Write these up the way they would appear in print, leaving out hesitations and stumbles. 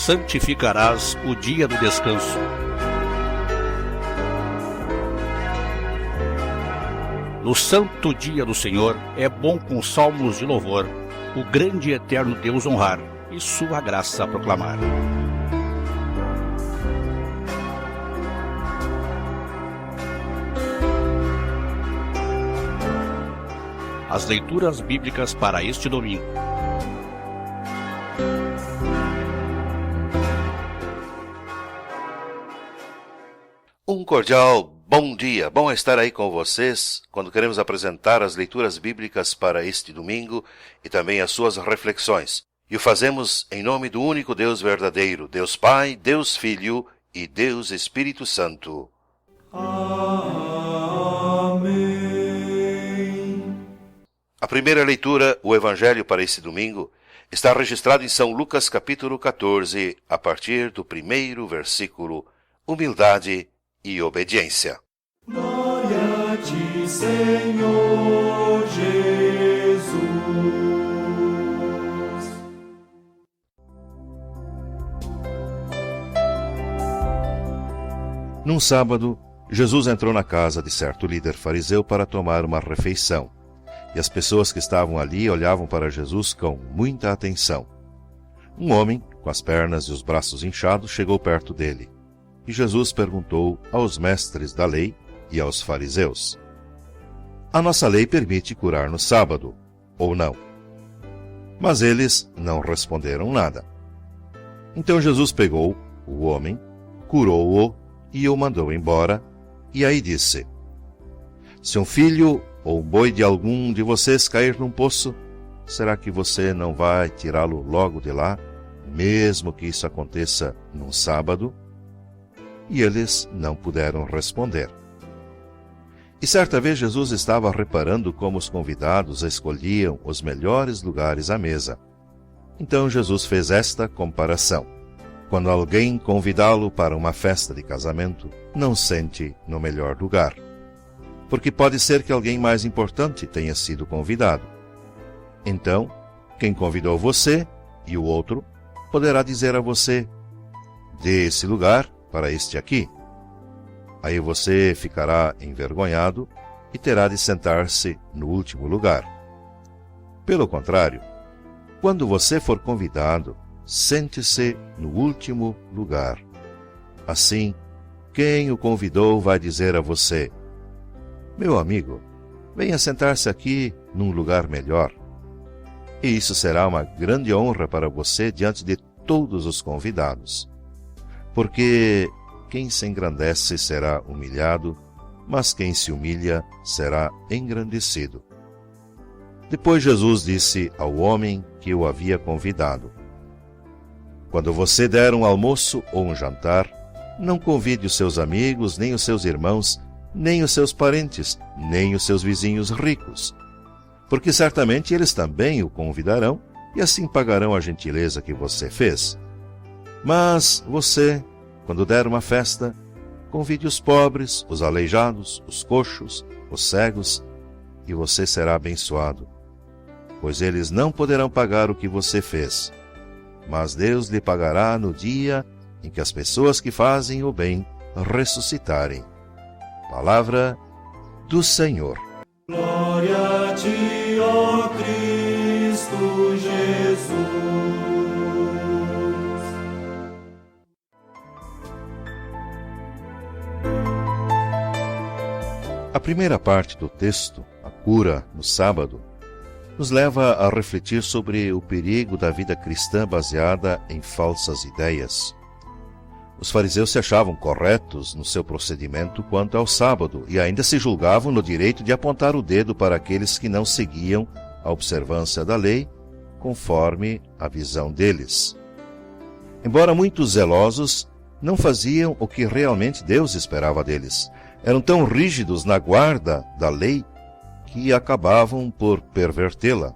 santificarás o dia do descanso. No santo dia do Senhor é bom com salmos de louvor o grande e eterno Deus honrar e sua graça proclamar. As leituras bíblicas para este domingo. Um cordial bom dia, bom estar aí com vocês quando queremos apresentar as leituras bíblicas para este domingo e também as suas reflexões. E o fazemos em nome do único Deus verdadeiro, Deus Pai, Deus Filho e Deus Espírito Santo. Amém. A primeira leitura, o Evangelho para este domingo, está registrado em São Lucas capítulo 14, a partir do primeiro versículo, humildade e obediência. Glória a ti, Senhor Jesus. Num sábado, Jesus entrou na casa de certo líder fariseu para tomar uma refeição. E as pessoas que estavam ali olhavam para Jesus com muita atenção. Um homem, com as pernas e os braços inchados, chegou perto dele. E Jesus perguntou aos mestres da lei e aos fariseus: a nossa lei permite curar no sábado, ou não? Mas eles não responderam nada. Então Jesus pegou o homem, curou-o e o mandou embora, e aí disse: se um filho ou um boi de algum de vocês cair num poço, será que você não vai tirá-lo logo de lá, mesmo que isso aconteça num sábado? E eles não puderam responder. E certa vez Jesus estava reparando como os convidados escolhiam os melhores lugares à mesa. Então Jesus fez esta comparação: quando alguém convidá-lo para uma festa de casamento, não sente no melhor lugar, porque pode ser que alguém mais importante tenha sido convidado. Então, quem convidou você e o outro poderá dizer a você: dê esse lugar para este aqui. Aí você ficará envergonhado e terá de sentar-se no último lugar. Pelo contrário, quando você for convidado, sente-se no último lugar. Assim, quem o convidou vai dizer a você: meu amigo, venha sentar-se aqui num lugar melhor. E isso será uma grande honra para você diante de todos os convidados. Porque quem se engrandece será humilhado, mas quem se humilha será engrandecido. Depois Jesus disse ao homem que o havia convidado: quando você der um almoço ou um jantar, não convide os seus amigos, nem os seus irmãos, nem os seus parentes, nem os seus vizinhos ricos, porque certamente eles também o convidarão e assim pagarão a gentileza que você fez. Mas você, quando der uma festa, convide os pobres, os aleijados, os coxos, os cegos, e você será abençoado, pois eles não poderão pagar o que você fez, mas Deus lhe pagará no dia em que as pessoas que fazem o bem ressuscitarem. Palavra do Senhor. Glória a ti, ó Cristo Jesus. A primeira parte do texto, a cura no sábado, nos leva a refletir sobre o perigo da vida cristã baseada em falsas ideias. Os fariseus se achavam corretos no seu procedimento quanto ao sábado e ainda se julgavam no direito de apontar o dedo para aqueles que não seguiam a observância da lei conforme a visão deles. Embora muitos zelosos, não faziam o que realmente Deus esperava deles. Eram tão rígidos na guarda da lei que acabavam por pervertê-la.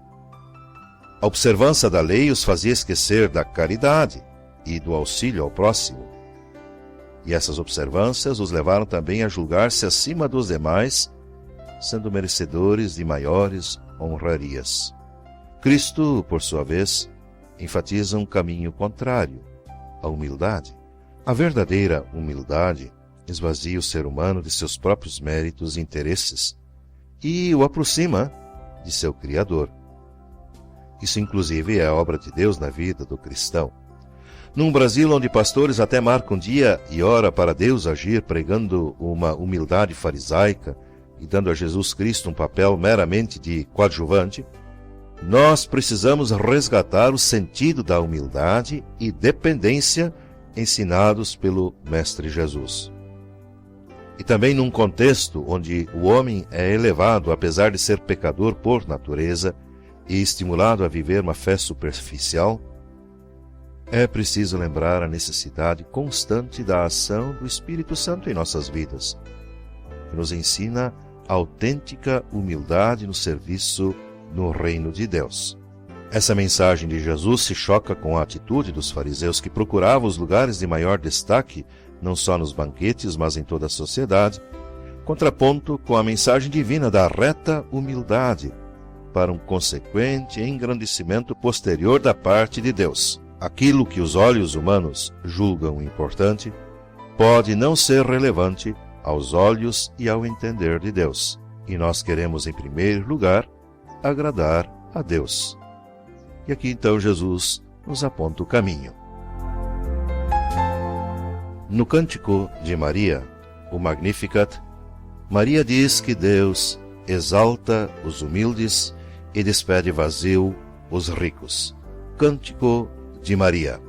A observância da lei os fazia esquecer da caridade e do auxílio ao próximo. E essas observâncias os levaram também a julgar-se acima dos demais, sendo merecedores de maiores honrarias. Cristo, por sua vez, enfatiza um caminho contrário, a humildade. A verdadeira humildade esvazia o ser humano de seus próprios méritos e interesses e o aproxima de seu Criador. Isso, inclusive, é a obra de Deus na vida do cristão. Num Brasil onde pastores até marcam dia e hora para Deus agir pregando uma humildade farisaica e dando a Jesus Cristo um papel meramente de coadjuvante, nós precisamos resgatar o sentido da humildade e dependência ensinados pelo Mestre Jesus. E também num contexto onde o homem é elevado, apesar de ser pecador por natureza, e estimulado a viver uma fé superficial, é preciso lembrar a necessidade constante da ação do Espírito Santo em nossas vidas, que nos ensina a autêntica humildade no serviço no reino de Deus. Essa mensagem de Jesus se choca com a atitude dos fariseus que procuravam os lugares de maior destaque, não só nos banquetes, mas em toda a sociedade, contraponto com a mensagem divina da reta humildade, para um consequente engrandecimento posterior da parte de Deus. Aquilo que os olhos humanos julgam importante pode não ser relevante aos olhos e ao entender de Deus. E nós queremos, em primeiro lugar, agradar a Deus. E aqui então Jesus nos aponta o caminho. No Cântico de Maria, o Magnificat, Maria diz que Deus exalta os humildes e despede vazio os ricos. Cântico de Maria.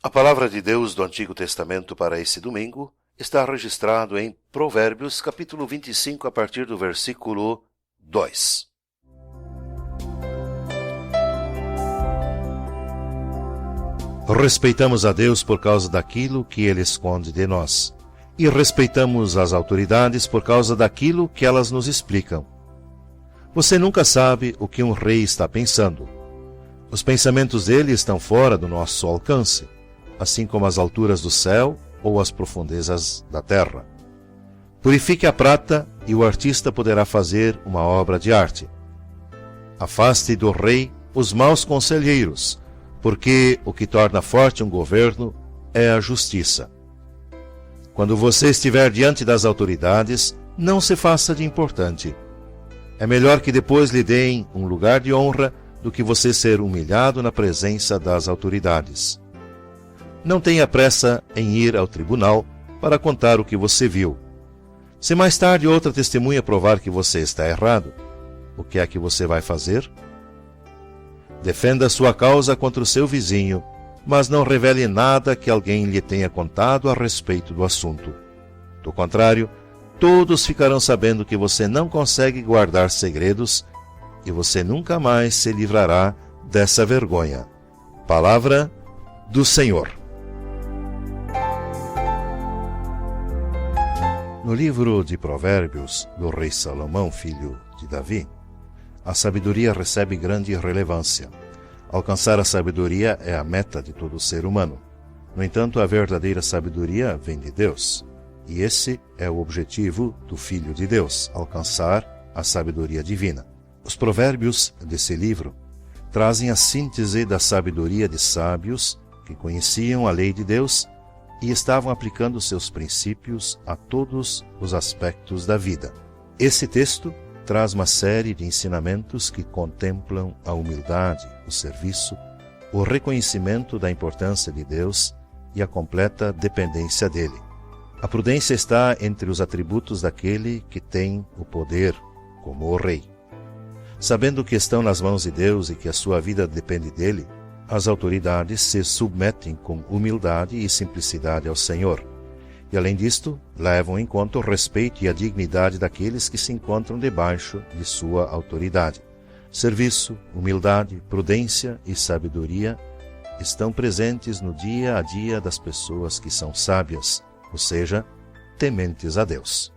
A palavra de Deus do Antigo Testamento para esse domingo está registrado em Provérbios, capítulo 25, a partir do versículo 2. Respeitamos a Deus por causa daquilo que Ele esconde de nós, e respeitamos as autoridades por causa daquilo que elas nos explicam. Você nunca sabe o que um rei está pensando. Os pensamentos dele estão fora do nosso alcance, assim como as alturas do céu ou as profundezas da terra. Purifique a prata e o artista poderá fazer uma obra de arte. Afaste do rei os maus conselheiros, porque o que torna forte um governo é a justiça. Quando você estiver diante das autoridades, não se faça de importante. É melhor que depois lhe deem um lugar de honra do que você ser humilhado na presença das autoridades. Não tenha pressa em ir ao tribunal para contar o que você viu. Se mais tarde outra testemunha provar que você está errado, o que é que você vai fazer? Defenda sua causa contra o seu vizinho, mas não revele nada que alguém lhe tenha contado a respeito do assunto. Do contrário, todos ficarão sabendo que você não consegue guardar segredos e você nunca mais se livrará dessa vergonha. Palavra do Senhor. No livro de Provérbios do rei Salomão, filho de Davi, a sabedoria recebe grande relevância. Alcançar a sabedoria é a meta de todo ser humano. No entanto, a verdadeira sabedoria vem de Deus. E esse é o objetivo do Filho de Deus, alcançar a sabedoria divina. Os provérbios desse livro trazem a síntese da sabedoria de sábios que conheciam a lei de Deus e estavam aplicando seus princípios a todos os aspectos da vida. Esse texto traz uma série de ensinamentos que contemplam a humildade, o serviço, o reconhecimento da importância de Deus e a completa dependência dele. A prudência está entre os atributos daquele que tem o poder, como o rei. Sabendo que estão nas mãos de Deus e que a sua vida depende dele, as autoridades se submetem com humildade e simplicidade ao Senhor. E, além disto, levam em conta o respeito e a dignidade daqueles que se encontram debaixo de sua autoridade. Serviço, humildade, prudência e sabedoria estão presentes no dia a dia das pessoas que são sábias, ou seja, tementes a Deus.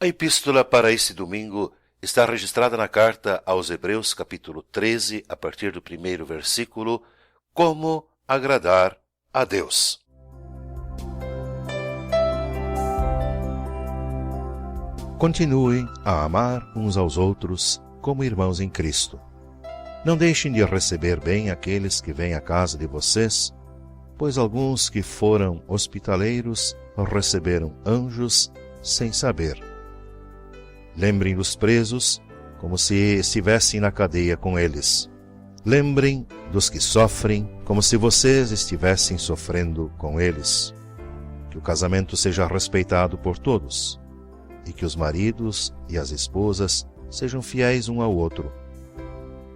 epístola para este domingo está registrada na carta aos Hebreus, capítulo 13, a partir do 1º versículo, Como agradar a Deus. Continuem a amar uns aos outros como irmãos em Cristo. Não deixem de receber bem aqueles que vêm à casa de vocês, pois alguns que foram hospitaleiros receberam anjos sem saber. Lembrem dos presos como se estivessem na cadeia com eles. Lembrem dos que sofrem como se vocês estivessem sofrendo com eles. Que o casamento seja respeitado por todos e que os maridos e as esposas sejam fiéis um ao outro.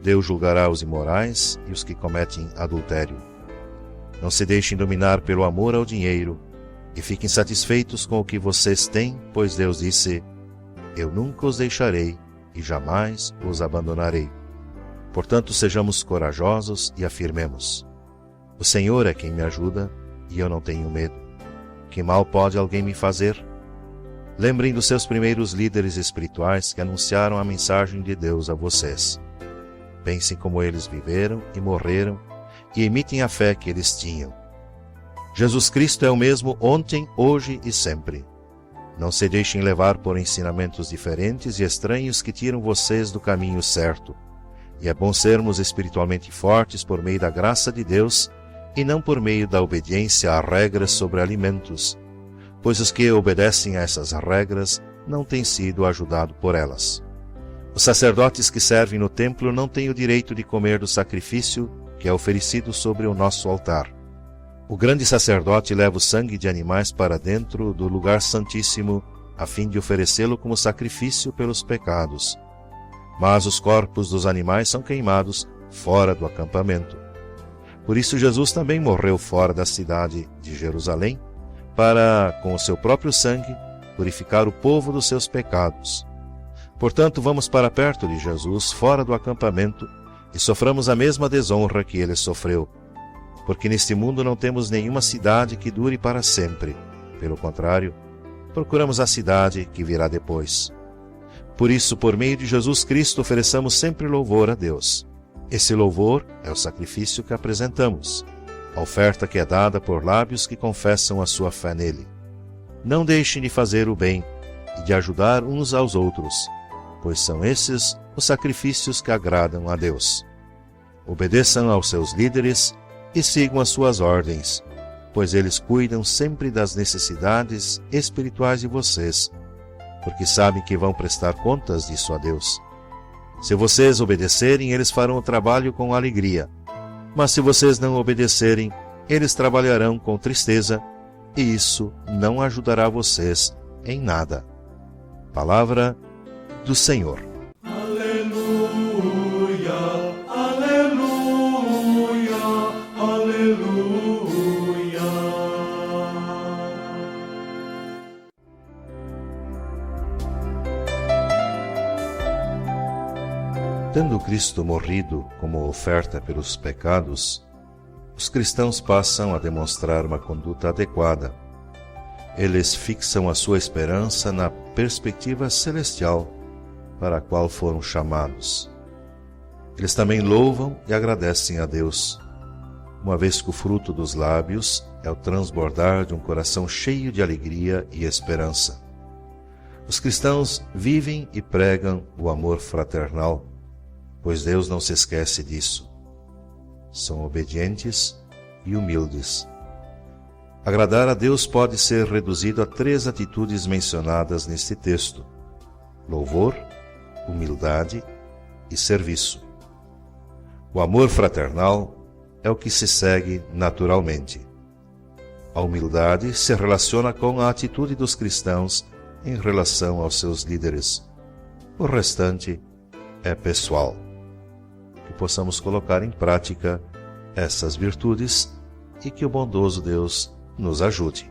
Deus julgará os imorais e os que cometem adultério. Não se deixem dominar pelo amor ao dinheiro e fiquem satisfeitos com o que vocês têm, pois Deus disse: Eu nunca os deixarei e jamais os abandonarei. Portanto, sejamos corajosos e afirmemos: O Senhor é quem me ajuda e eu não tenho medo. Que mal pode alguém me fazer? Lembrem dos seus primeiros líderes espirituais que anunciaram a mensagem de Deus a vocês. Pensem como eles viveram e morreram e imitem a fé que eles tinham. Jesus Cristo é o mesmo ontem, hoje e sempre. Não se deixem levar por ensinamentos diferentes e estranhos que tiram vocês do caminho certo. E é bom sermos espiritualmente fortes por meio da graça de Deus e não por meio da obediência a regras sobre alimentos, pois os que obedecem a essas regras não têm sido ajudados por elas. Os sacerdotes que servem no templo não têm o direito de comer do sacrifício que é oferecido sobre o nosso altar. O grande sacerdote leva o sangue de animais para dentro do lugar santíssimo, a fim de oferecê-lo como sacrifício pelos pecados. Mas os corpos dos animais são queimados fora do acampamento. Por isso Jesus também morreu fora da cidade de Jerusalém, para, com o seu próprio sangue, purificar o povo dos seus pecados. Portanto, vamos para perto de Jesus, fora do acampamento, e soframos a mesma desonra que ele sofreu. Porque neste mundo não temos nenhuma cidade que dure para sempre. Pelo contrário, procuramos a cidade que virá depois. Por isso, por meio de Jesus Cristo, ofereçamos sempre louvor a Deus. Esse louvor é o sacrifício que apresentamos, a oferta que é dada por lábios que confessam a sua fé nele. Não deixem de fazer o bem e de ajudar uns aos outros, pois são esses os sacrifícios que agradam a Deus. Obedeçam aos seus líderes e sigam as suas ordens, pois eles cuidam sempre das necessidades espirituais de vocês, porque sabem que vão prestar contas disso a Deus. Se vocês obedecerem, eles farão o trabalho com alegria, mas se vocês não obedecerem, eles trabalharão com tristeza, e isso não ajudará vocês em nada. Palavra do Senhor. Tendo Cristo morrido como oferta pelos pecados, os cristãos passam a demonstrar uma conduta adequada. Eles fixam a sua esperança na perspectiva celestial para a qual foram chamados. Eles também louvam e agradecem a Deus, uma vez que o fruto dos lábios é o transbordar de um coração cheio de alegria e esperança. Os cristãos vivem e pregam o amor fraternal, pois Deus não se esquece disso. São obedientes e humildes. Agradar a Deus pode ser reduzido a 3 atitudes mencionadas neste texto: louvor, humildade e serviço. O amor fraternal é o que se segue naturalmente. A humildade se relaciona com a atitude dos cristãos em relação aos seus líderes. O restante é pessoal. Que possamos colocar em prática essas virtudes e que o bondoso Deus nos ajude.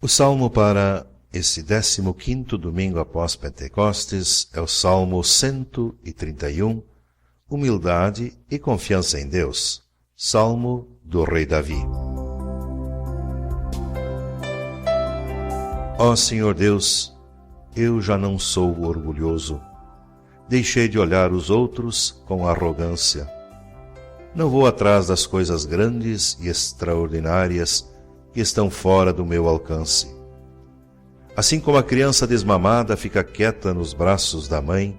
O salmo para esse 15º domingo após Pentecostes é o Salmo 131, Humildade e Confiança em Deus, Salmo do Rei Davi. Ó Senhor Deus, eu já não sou orgulhoso. Deixei de olhar os outros com arrogância. Não vou atrás das coisas grandes e extraordinárias que estão fora do meu alcance. Assim como a criança desmamada fica quieta nos braços da mãe,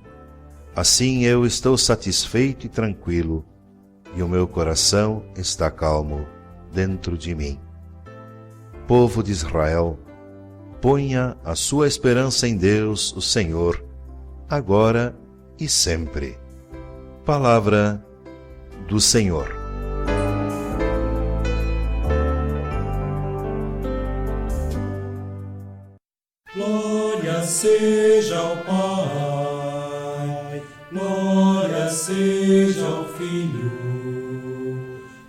assim eu estou satisfeito e tranquilo, e o meu coração está calmo dentro de mim. Povo de Israel, ponha a sua esperança em Deus, o Senhor, agora e sempre. Palavra do Senhor. Glória seja ao Pai, glória seja ao Filho,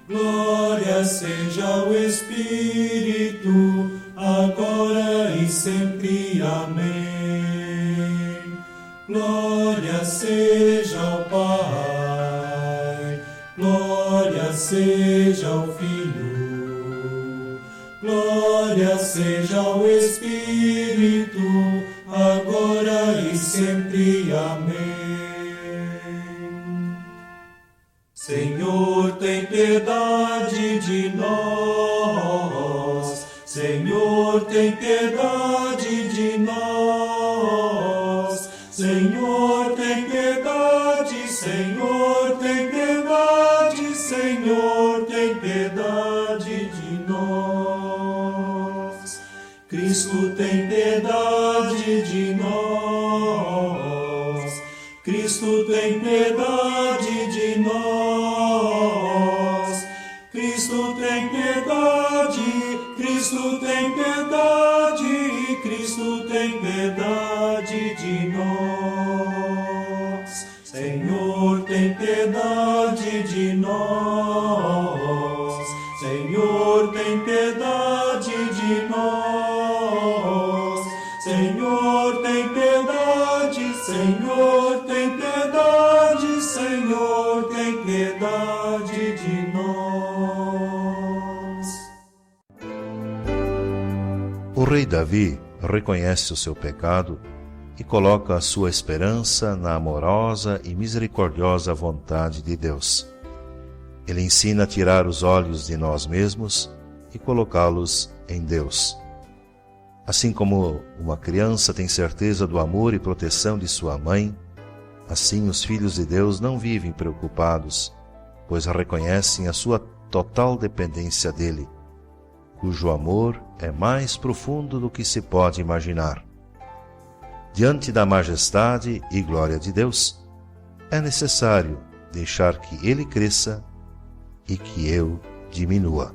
glória seja ao Espírito, agora e sempre. Amém. Glória seja ao Pai, glória seja ao Filho, glória seja ao Espírito, agora e sempre. Amém. Senhor, tem piedade de nós. Senhor, tem piedade de nós. Senhor, tem piedade. Senhor, tem piedade. Senhor, tem piedade de nós. Cristo tem piedade de nós. Cristo tem piedade de nós. Cristo tem piedade. Cristo tem piedade. Cristo tem piedade de nós. Senhor, tem piedade de nós. Senhor, tem piedade de nós. Senhor, tem piedade. Senhor, tem piedade. Senhor, tem piedade de nós. O rei Davi reconhece o seu pecado e coloca a sua esperança na amorosa e misericordiosa vontade de Deus. Ele ensina a tirar os olhos de nós mesmos e colocá-los em Deus. Assim como uma criança tem certeza do amor e proteção de sua mãe, assim os filhos de Deus não vivem preocupados, pois reconhecem a sua total dependência dele, cujo amor é mais profundo do que se pode imaginar. Diante da majestade e glória de Deus, é necessário deixar que ele cresça e que eu diminua.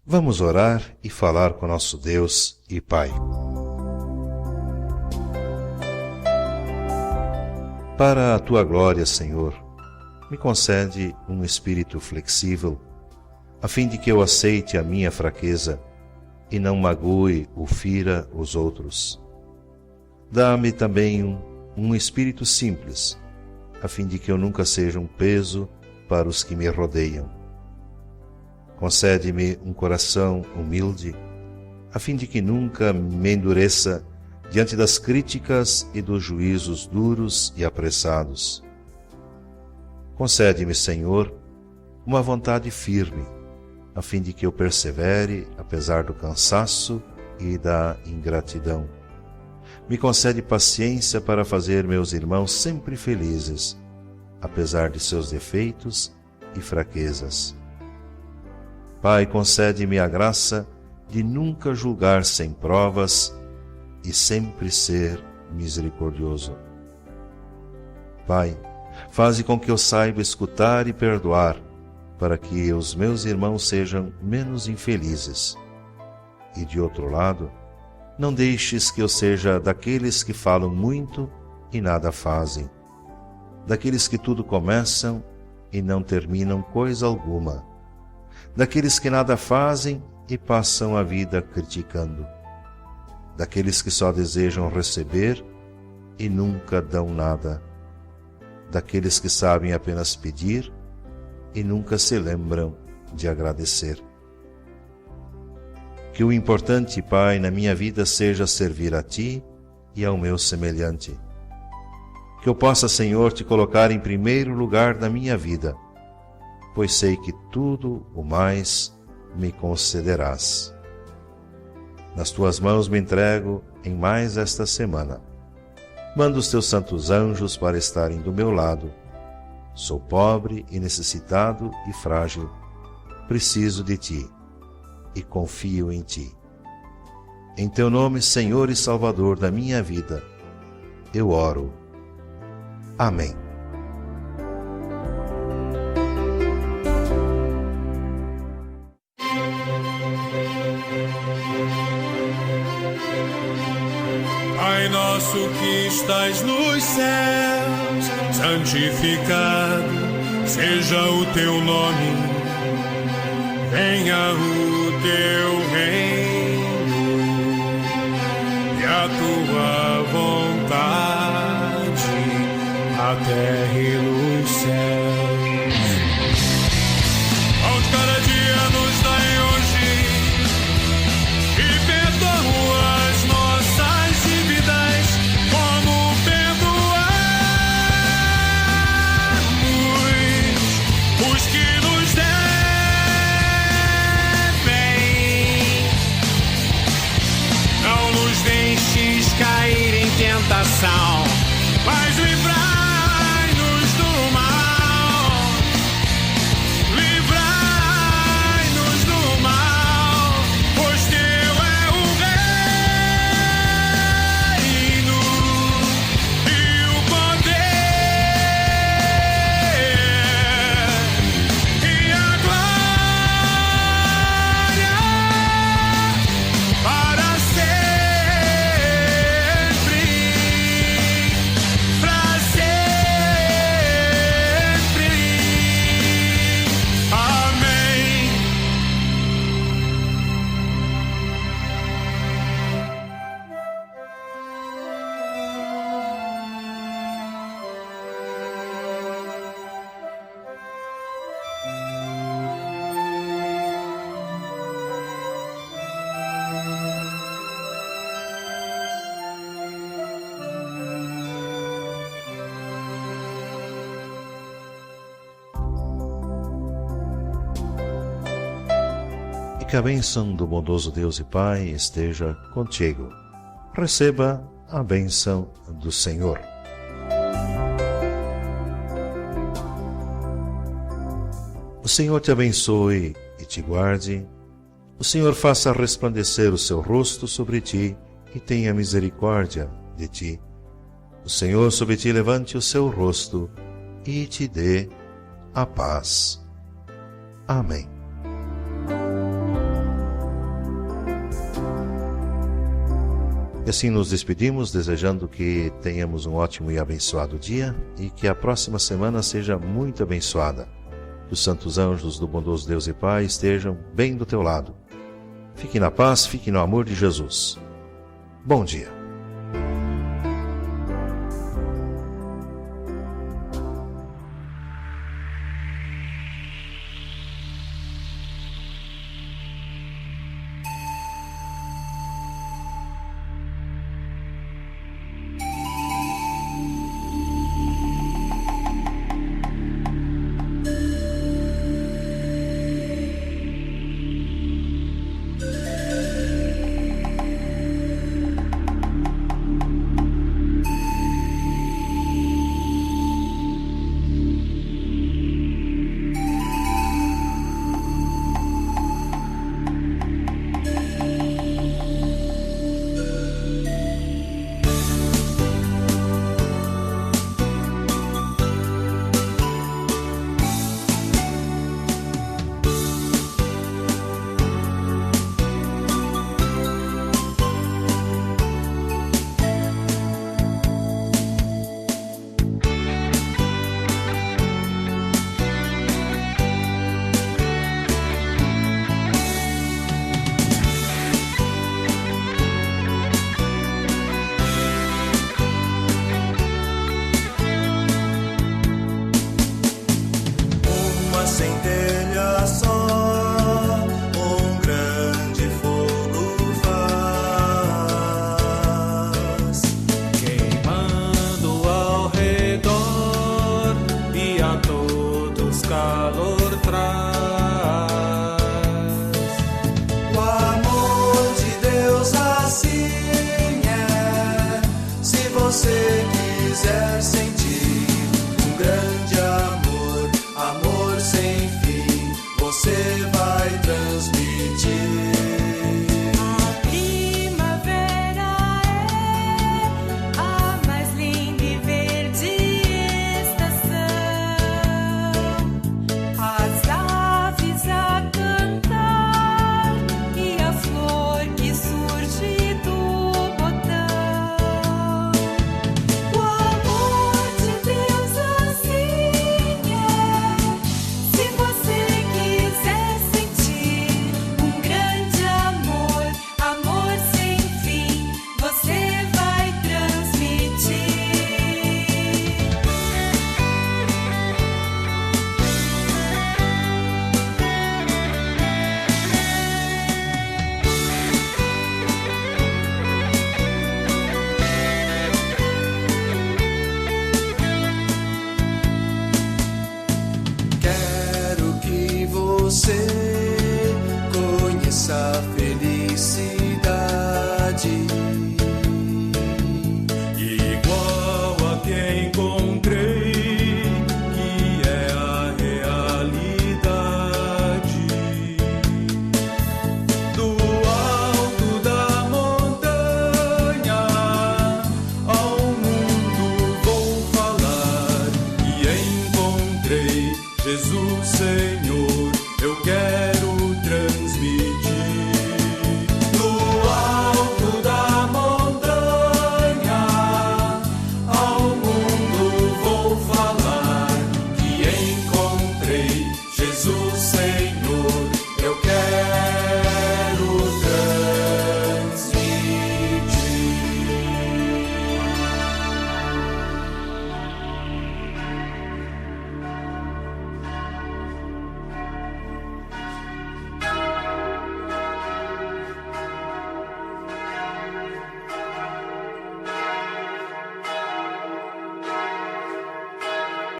Vamos orar e falar com nosso Deus e Pai. Para a Tua glória, Senhor, me concede um espírito flexível, a fim de que eu aceite a minha fraqueza e não magoe ou fira os outros. Dá-me também um espírito simples, a fim de que eu nunca seja um peso para os que me rodeiam. Concede-me um coração humilde, a fim de que nunca me endureça diante das críticas e dos juízos duros e apressados. Concede-me, Senhor, uma vontade firme, a fim de que eu persevere apesar do cansaço e da ingratidão. Me concede paciência para fazer meus irmãos sempre felizes, apesar de seus defeitos e fraquezas. Pai, concede-me a graça de nunca julgar sem provas e sempre ser misericordioso. Pai, faze com que eu saiba escutar e perdoar, para que os meus irmãos sejam menos infelizes. E de outro lado, não deixes que eu seja daqueles que falam muito e nada fazem, daqueles que tudo começam e não terminam coisa alguma, daqueles que nada fazem e passam a vida criticando, daqueles que só desejam receber e nunca dão nada, daqueles que sabem apenas pedir e nunca se lembram de agradecer. Que o importante, Pai, na minha vida seja servir a Ti e ao meu semelhante. Que eu possa, Senhor, Te colocar em primeiro lugar na minha vida, pois sei que tudo o mais me concederás. Nas Tuas mãos me entrego em mais esta semana. Manda os Teus santos anjos para estarem do meu lado. Sou pobre e necessitado e frágil. Preciso de Ti e confio em Ti. Em Teu nome, Senhor e Salvador da minha vida, eu oro. Amém. Pai nosso que estais nos céus, santificado seja o Teu nome. Venha o Teu reino e a Tua vontade, na terra e nos céus. Pão de cada dia nos dai hoje e perdoa as nossas dívidas, como perdoamos os que nos devem. Não nos deixes cair em tentação, mas livrai-nos do mal. Livrai-nos do mal, pois Teu é o reino e o poder e a glória para sempre, para sempre. Amém. E que a bênção do bondoso Deus e Pai esteja contigo. Receba a bênção do Senhor. O Senhor te abençoe e te guarde. O Senhor faça resplandecer o seu rosto sobre ti e tenha misericórdia de ti. O Senhor sobre ti levante o seu rosto e te dê a paz. Amém. E assim nos despedimos, desejando que tenhamos um ótimo e abençoado dia e que a próxima semana seja muito abençoada. Que os santos anjos do bondoso Deus e Pai estejam bem do teu lado. Fique na paz, fique no amor de Jesus. Bom dia.